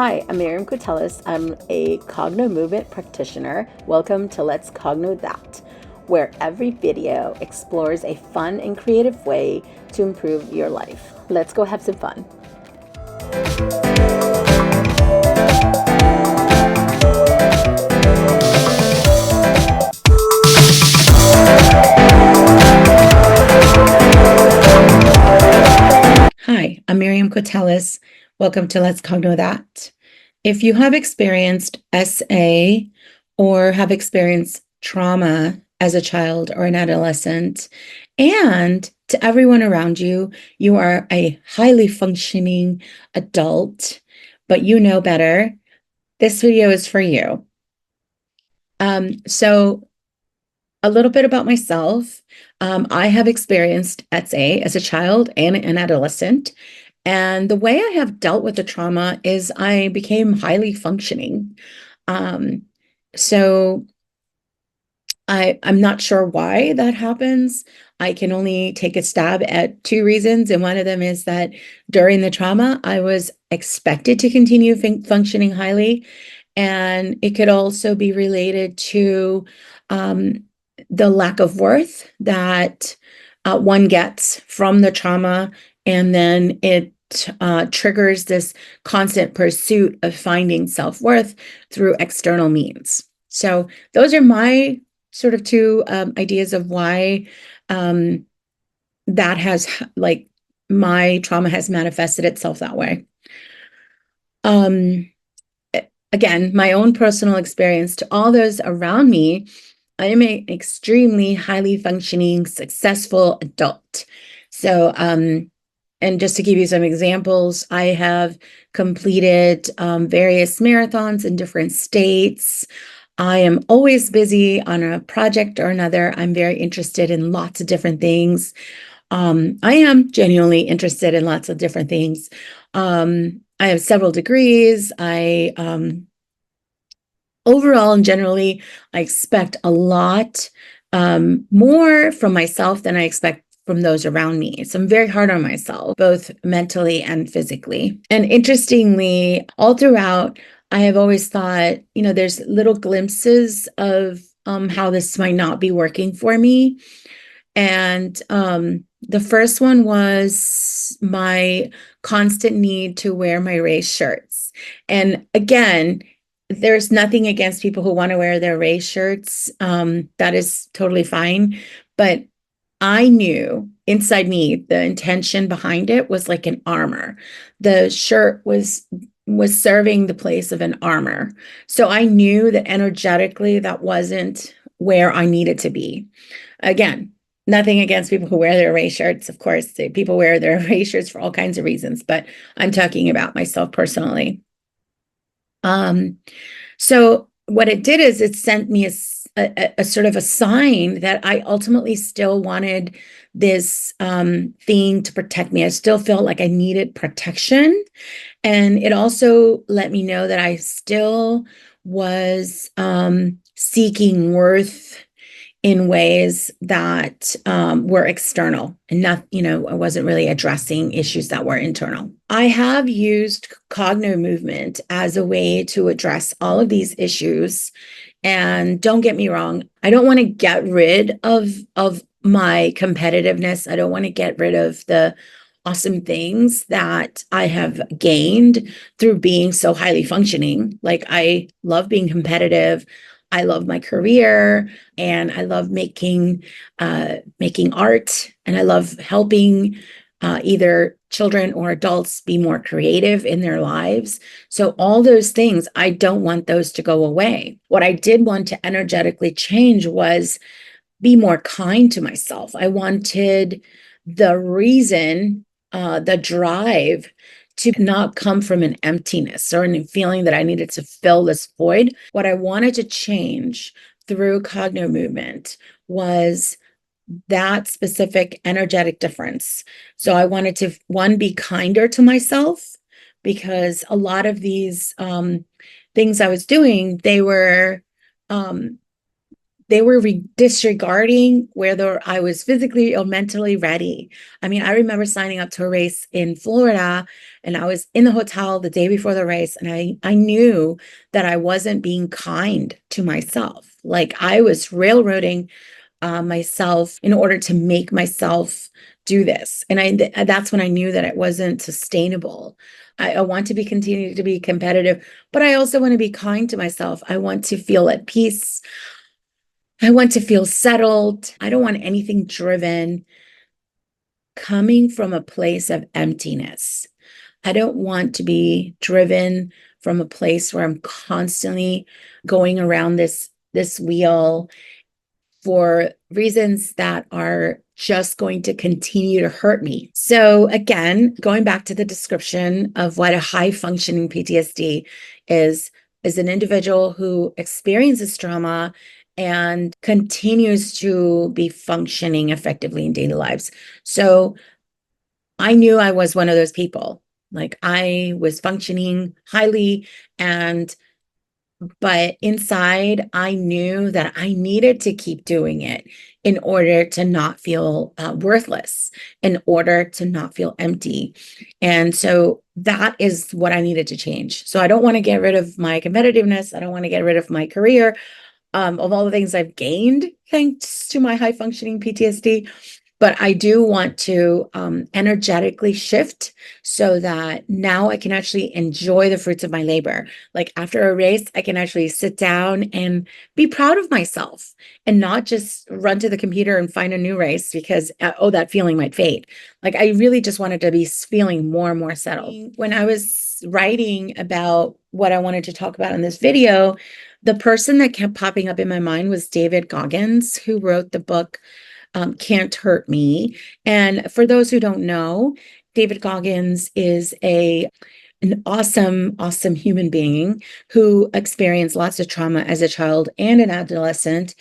Hi, I'm Miriam Quitelis. I'm a Cogno Movement practitioner. Welcome to Let's Cogno That, where every video explores a fun and creative way to improve your life. Let's go have some fun. Hi, I'm Miriam Quitelis. Welcome to Let's Cogno That. If you have experienced SA or have experienced trauma as a child or an adolescent, and to everyone around you, you are a highly functioning adult, but you know better, this video is for you. So a little bit about myself. I have experienced SA as a child and an adolescent. And the way I have dealt with the trauma is I became highly functioning. So I'm not sure why that happens. I can only take a stab at two reasons. And one of them is that during the trauma, I was expected to continue functioning highly. And it could also be related to the lack of worth that one gets from the trauma, and then it triggers this constant pursuit of finding self-worth through external means. So those are my sort of two ideas of why that has, like, my trauma has manifested itself that way. Again, my own personal experience to all those around me, I am an extremely highly functioning, successful adult. So, and just to give you some examples, I have completed various marathons in different states. I am always busy on a project or another. I'm very interested in lots of different things. I am genuinely interested in lots of different things. I have several degrees. Overall and generally, I expect a lot more from myself than I expect from those around me. So I'm very hard on myself, both mentally and physically. And interestingly, all throughout, I have always thought, there's little glimpses of how this might not be working for me. And the first one was my constant need to wear my race shirts. And again, there's nothing against people who want to wear their race shirts. That is totally fine. But I knew inside me, the intention behind it was like an armor. The shirt was serving the place of an armor. So I knew that energetically that wasn't where I needed to be. Again, nothing against people who wear their race shirts. Of course, people wear their race shirts for all kinds of reasons, but I'm talking about myself personally. So what it did is it sent me a sort of a sign that I ultimately still wanted this thing to protect me. I still felt like I needed protection. And it also let me know that I still was seeking worth in ways that were external and not, I wasn't really addressing issues that were internal. I have used Cogno Movement as a way to address all of these issues. And don't get me wrong, I don't want to get rid of my competitiveness. I don't want to get rid of the awesome things that I have gained through being so highly functioning. Like, I love being competitive. I love my career, and I love making art, and I love helping either children or adults be more creative in their lives. So all those things, I don't want those to go away. What I did want to energetically change was be more kind to myself. I wanted the reason, the drive, to not come from an emptiness or a feeling that I needed to fill this void. What I wanted to change through Cogno Movement was that specific energetic difference. So I wanted to, one, be kinder to myself, because a lot of these things I was doing, they were they were disregarding whether I was physically or mentally ready. I mean, I remember signing up to a race in Florida, and I was in the hotel the day before the race, and I knew that I wasn't being kind to myself. Like I was railroading myself in order to make myself do this. And that's when I knew that it wasn't sustainable. I want to be continue to be competitive, but I also want to be kind to myself. I want to feel at peace. I want to feel settled. I don't want anything driven coming from a place of emptiness. I don't want to be driven from a place where I'm constantly going around this wheel for reasons that are just going to continue to hurt me. So again, going back to the description of what a high functioning PTSD is an individual who experiences trauma and continues to be functioning effectively in daily lives. So I knew I was one of those people. Like I was functioning highly, and but inside, I knew that I needed to keep doing it in order to not feel worthless, in order to not feel empty. And so that is what I needed to change. So I don't want to get rid of my competitiveness. I don't want to get rid of my career, of all the things I've gained thanks to my high functioning PTSD. But I do want to energetically shift so that now I can actually enjoy the fruits of my labor. Like after a race, I can actually sit down and be proud of myself and not just run to the computer and find a new race because, oh, that feeling might fade. Like I really just wanted to be feeling more and more settled. When I was writing about what I wanted to talk about in this video, the person that kept popping up in my mind was David Goggins, who wrote the book Can't Hurt Me. And for those who don't know, David Goggins is an awesome human being who experienced lots of trauma as a child and an adolescent.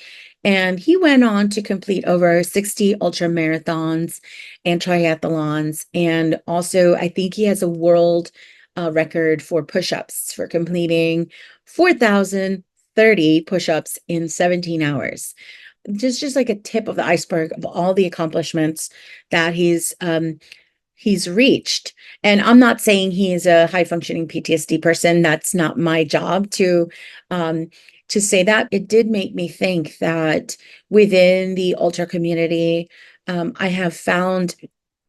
And he went on to complete over 60 ultra marathons and triathlons. And also, I think he has a world record for push-ups, for completing 4,030 push-ups in 17 hours. Just like a tip of the iceberg of all the accomplishments that he's reached. And I'm not saying he is a high functioning PTSD person. That's not my job to say that. It did make me think that within the ultra community, I have found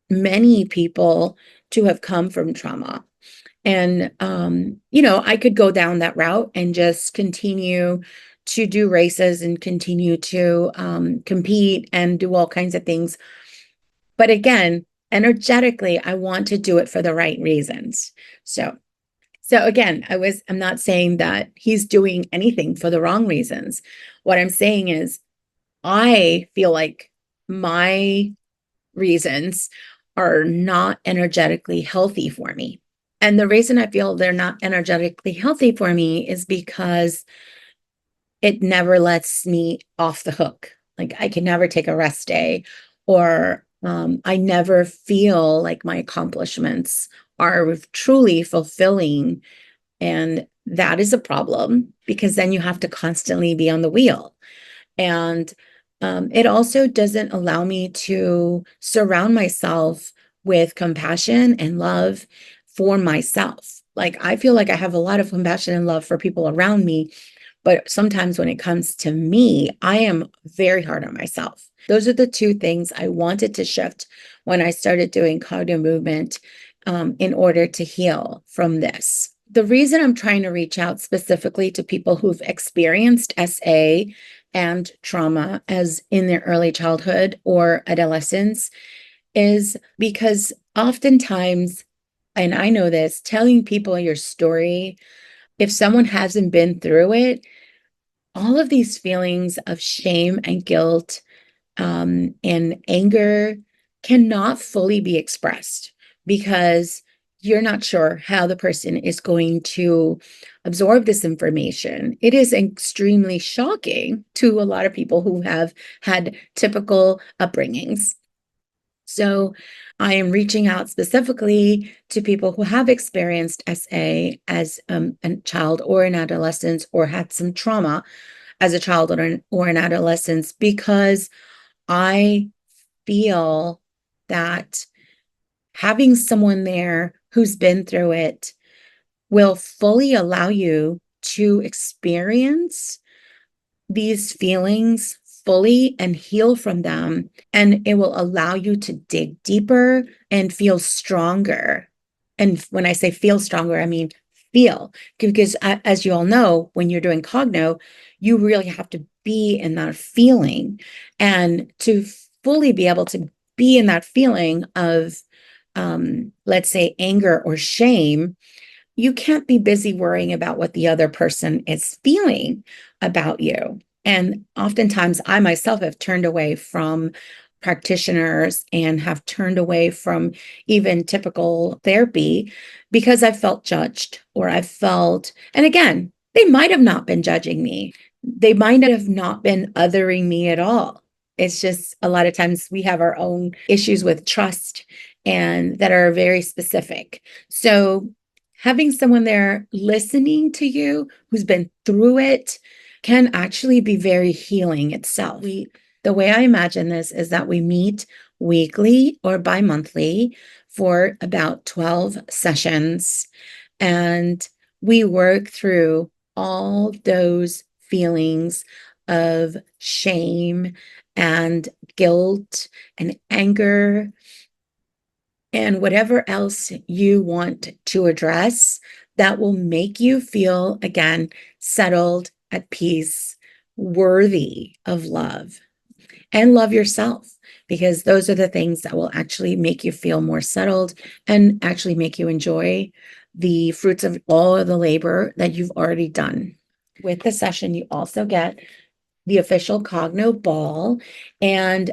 many people to have come from trauma. And, I could go down that route and just continue to do races and continue to compete and do all kinds of things. But again, energetically, I want to do it for the right reasons. So again, I'm not saying that he's doing anything for the wrong reasons. What I'm saying is I feel like my reasons are not energetically healthy for me. And the reason I feel they're not energetically healthy for me is because it never lets me off the hook. Like I can never take a rest day, or I never feel like my accomplishments are truly fulfilling. And that is a problem because then you have to constantly be on the wheel. And it also doesn't allow me to surround myself with compassion and love for myself. Like I feel like I have a lot of compassion and love for people around me, but sometimes when it comes to me, I am very hard on myself. Those are the two things I wanted to shift when I started doing cognitive movement in order to heal from this. The reason I'm trying to reach out specifically to people who've experienced SA and trauma as in their early childhood or adolescence is because oftentimes, and I know this, telling people your story, if someone hasn't been through it, all of these feelings of shame and guilt and anger cannot fully be expressed because you're not sure how the person is going to absorb this information. It is extremely shocking to a lot of people who have had typical upbringings. So I am reaching out specifically to people who have experienced SA as a child or an adolescent or had some trauma as a child or an adolescence, because I feel that having someone there who's been through it will fully allow you to experience these feelings fully and heal from them. And it will allow you to dig deeper and feel stronger. And when I say feel stronger, I mean feel, because as you all know, when you're doing cogno, you really have to be in that feeling. And to fully be able to be in that feeling of, let's say, anger or shame, you can't be busy worrying about what the other person is feeling about you. And oftentimes, I myself have turned away from practitioners and have turned away from even typical therapy because I felt judged, or I felt, and again, they might have not been judging me. They might have not been othering me at all. It's just a lot of times we have our own issues with trust and that are very specific. So having someone there listening to you who's been through it can actually be very healing itself. The way I imagine this is that we meet weekly or bi-monthly for about 12 sessions, and we work through all those feelings of shame and guilt and anger and whatever else you want to address that will make you feel, again, settled, at peace, worthy of love, and love yourself, because those are the things that will actually make you feel more settled and actually make you enjoy the fruits of all of the labor that you've already done. With the session, you also get the official Cogno Ball. And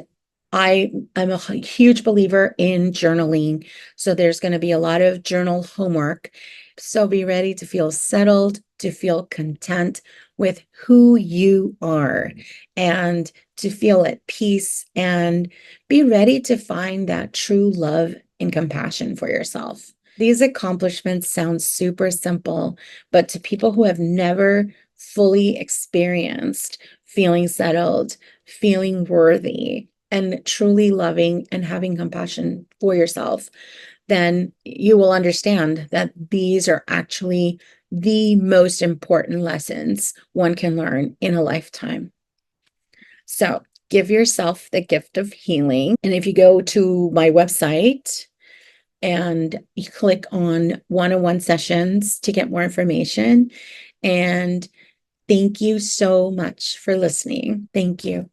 I'm a huge believer in journaling. So there's going to be a lot of journal homework. So be ready to feel settled, to feel content with who you are, and to feel at peace, and be ready to find that true love and compassion for yourself. These accomplishments sound super simple, but to people who have never fully experienced feeling settled, feeling worthy, and truly loving and having compassion for yourself, then you will understand that these are actually the most important lessons one can learn in a lifetime. So give yourself the gift of healing. And if you go to my website and you click on one-on-one sessions to get more information, and thank you so much for listening. Thank you.